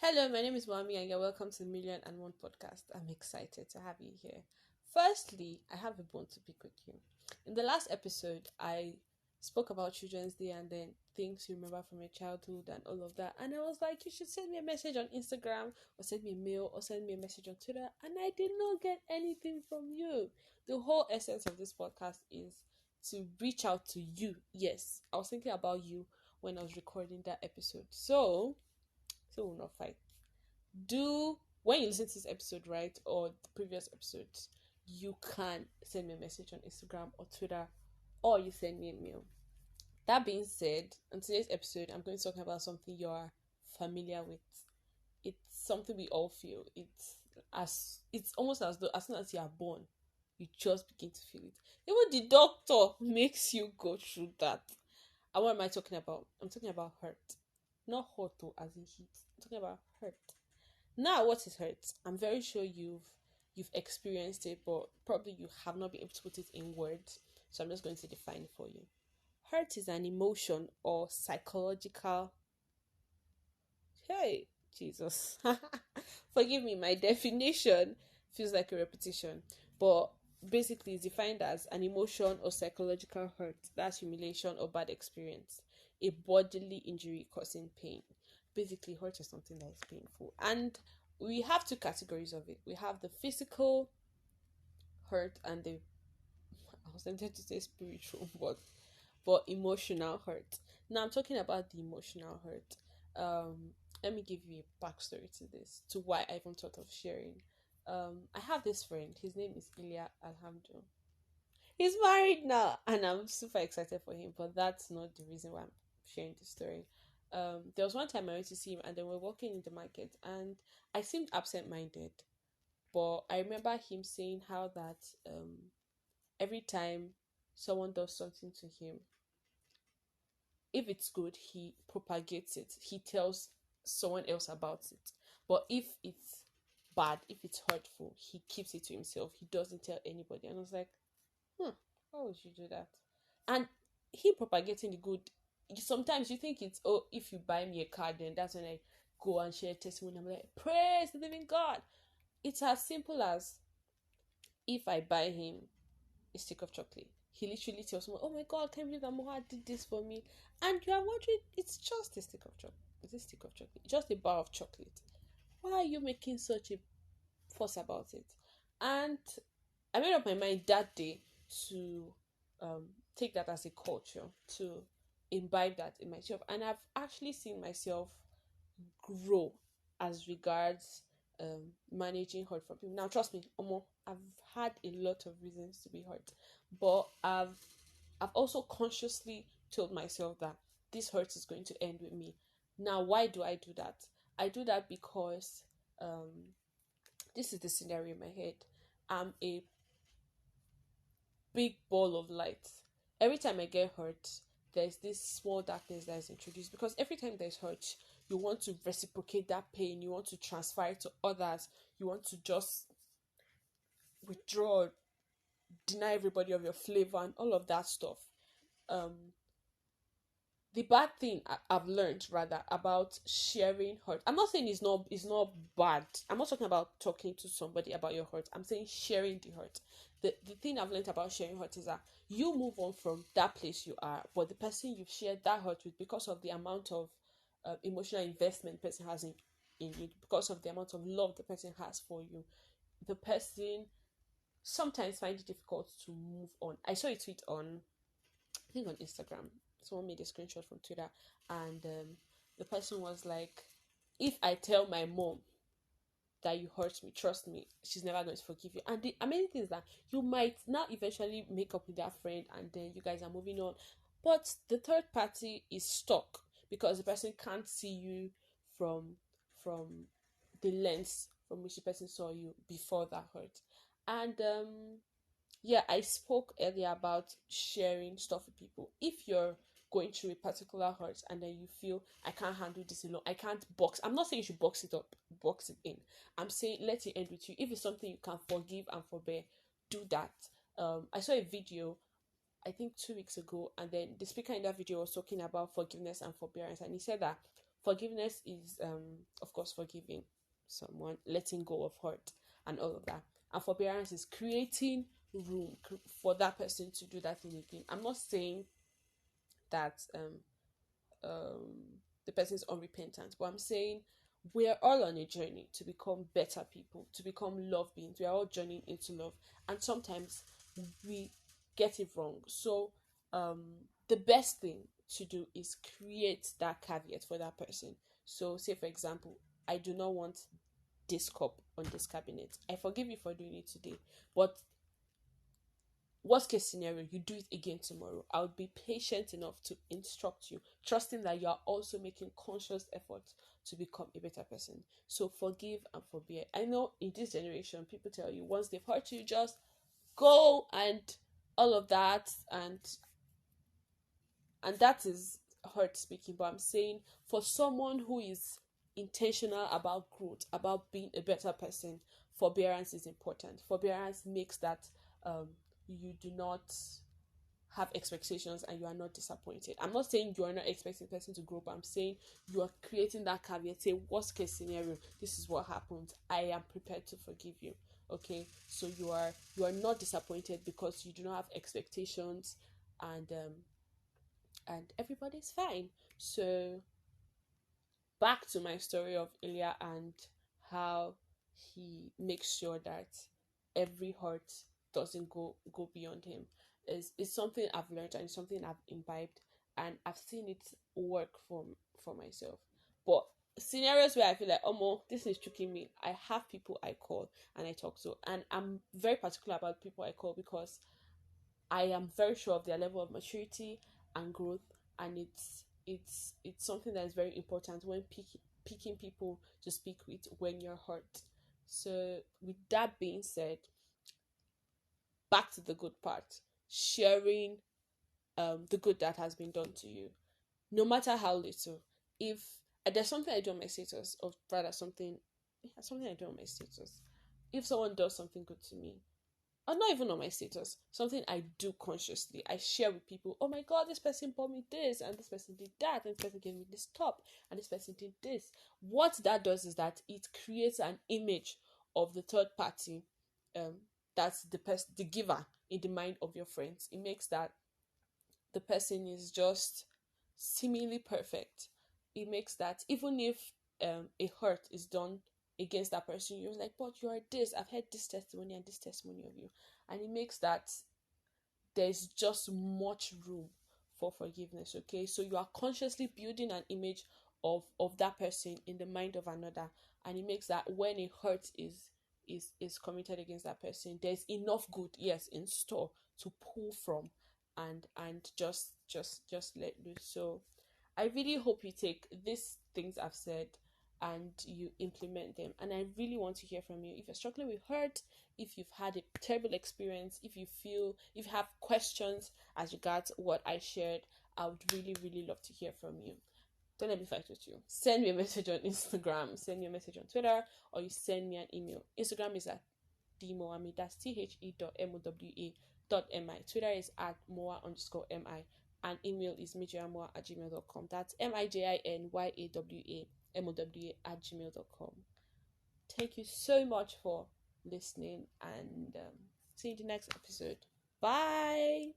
Hello, my name is Mowa.mi and you're welcome to Million and One podcast. I'm excited to have you here. Firstly, I have a bone to pick with you. In the last episode, I spoke about Children's Day and then things you remember from your childhood and all of that. And I was like, you should send me a message on Instagram or send me a mail or send me a message on Twitter. And I did not get anything from you. The whole essence of this podcast is to reach out to you. Yes, I was thinking about you when I was recording that episode. So we'll not fight. Do when you listen to this episode, right, or the previous episodes, you can send me a message on Instagram or Twitter, or you send me a mail. That being said, on today's episode, I'm going to talk about something you're familiar with. It's something we all feel. It's almost as though as soon as you are born, you just begin to feel it. Even the doctor makes you go through that. And what am I talking about? I'm talking about hurt. Not hurt though, as in heat. I'm talking about hurt. Now, what is hurt? I'm very sure you've experienced it, but probably you have not been able to put it in words. So I'm just going to define it for you. Hurt is an emotion or psychological. Hey, Jesus. Forgive me, my definition feels like a repetition. But basically it's defined as an emotion or psychological hurt. That's humiliation or bad experience. A bodily injury causing pain. Basically, hurt is something that is painful. And we have two categories of it. We have the physical hurt and the I was tempted to say spiritual, but emotional hurt. Now I'm talking about the emotional hurt. Let me give you a backstory to this, to why I even thought of sharing. I have this friend. His name is Ilya Alhamdul. He's married now, and I'm super excited for him. But that's not the reason why I'm sharing this story. There was one time I went to see him, and then we were walking in the market, and I seemed absent-minded. But I remember him saying how that every time someone does something to him, if it's good, he propagates it. He tells someone else about it. But if it's bad, if it's hurtful, he keeps it to himself. He doesn't tell anybody. And I was like, how would you do that? And he propagating the good. Sometimes you think it's, oh, if you buy me a card, then that's when I go and share testimony. I'm like, praise the living God. It's as simple as if I buy him a stick of chocolate. He literally tells me, "Oh my God, can you believe that Moha did this for me?" And you are wondering, it's just a stick of chocolate. It's a stick of chocolate, just a bar of chocolate. Why are you making such a fuss about it? And I made up my mind that day to take that as a culture, to imbibe that in myself, and I've actually seen myself grow as regards managing hurt from people. Now, trust me, Omo, I've had a lot of reasons to be hurt, but I've also consciously told myself that this hurt is going to end with me. Now, why do I do that? I do that because this is the scenario in my head. I'm a big ball of light. Every time I get hurt, there's this small darkness that is introduced because every time there's hurt, you want to reciprocate that pain, you want to transfer it to others, you want to just withdraw, deny everybody of your flavor, and all of that stuff. Um, the bad thing I've learned rather about sharing hurt. I'm not saying it's not bad. I'm not talking about talking to somebody about your hurt. I'm saying sharing the hurt. The thing I've learned about sharing hurt is that you move on from that place you are, but the person you've shared that hurt with, because of the amount of emotional investment the person has in you, because of the amount of love the person has for you, the person sometimes finds it difficult to move on. I saw a tweet on, I think on Instagram. Someone made a screenshot from Twitter, and the person was like, "If I tell my mom that you hurt me, trust me, she's never going to forgive you." And the amazing thing is that you might now eventually make up with that friend, and then you guys are moving on, but the third party is stuck because the person can't see you from from the lens from which the person saw you before that hurt. And yeah, I spoke earlier about sharing stuff with people. If you're going through a particular hurt and then you feel, I can't handle this alone, I can't box. I'm not saying you should box it up, box it in. I'm saying let it end with you. If it's something you can forgive and forbear, do that. I saw a video, I think 2 weeks ago, and then the speaker in that video was talking about forgiveness and forbearance, and he said that Forgiveness is, of course, forgiving someone, letting go of hurt, and all of that. And forbearance is creating room for that person to do that thing again. I'm not saying that the person is unrepentant, but I'm saying we're all on a journey to become better people, to become love beings. We are all journeying into love, and sometimes we get it wrong. So, the best thing to do is create that caveat for that person. So, say for example, I do not want this cup on this cabinet. I forgive you for doing it today, but worst case scenario, you do it again tomorrow. I would be patient enough to instruct you, trusting that you are also making conscious efforts to become a better person. So forgive and forbear. I know in this generation, people tell you once they've hurt you, just go and all of that, and that is hurt speaking. But I'm saying for someone who is intentional about growth, about being a better person, forbearance is important. Forbearance makes that you do not have expectations and you are not disappointed. I'm not saying you are not expecting the person to grow, but I'm saying you are creating that caveat. Say, worst case scenario, this is what happened. I am prepared to forgive you. Okay, so you are not disappointed because you do not have expectations, and everybody's fine. So back to my story of Ilya and how he makes sure that every hurt doesn't go beyond him. Is something I've learned and it's something I've imbibed, and I've seen it work for myself. But scenarios where I feel like, oh mo, this is tricking me, I have people I call and I talk to, and I'm very particular about people I call because I am very sure of their level of maturity and growth, and it's something that is very important when picking people to speak with when you're hurt. So, with that being said, back to the good part: sharing the good that has been done to you, no matter how little. If there's something I do on my status, or rather something I do on my status, if someone does something good to me, or not even on my status, something I do consciously, I share with people, oh my god, this person bought me this, and this person did that, and this person gave me this top, and this person did this. What that does is that it creates an image of the third party, um that's the giver, in the mind of your friends. It makes that the person is just seemingly perfect. It makes that even if a hurt is done against that person, you're like, but you are this, I've heard this testimony and this testimony of you. And it makes that there's just much room for forgiveness. Okay, so you are consciously building an image of that person in the mind of another, and it makes that when a hurt is committed against that person, there's enough good, yes, in store to pull from, and just let loose. So I really hope you take these things I've said and you implement them. And I really want to hear from you. If you're struggling with hurt, if you've had a terrible experience, if you have questions as regards what I shared, I would really, really love to hear from you. Don't let me fight with you. Send me a message on Instagram, send me a message on Twitter, or you send me an email. Instagram is at Mowa.mi, that's THE.MOWA.mi. Twitter is at Mowa_MI, and email is mijiamoa@gmail.com. That's MIJINYAWAMOWA@gmail.com. Thank you so much for listening, and see you in the next episode. Bye.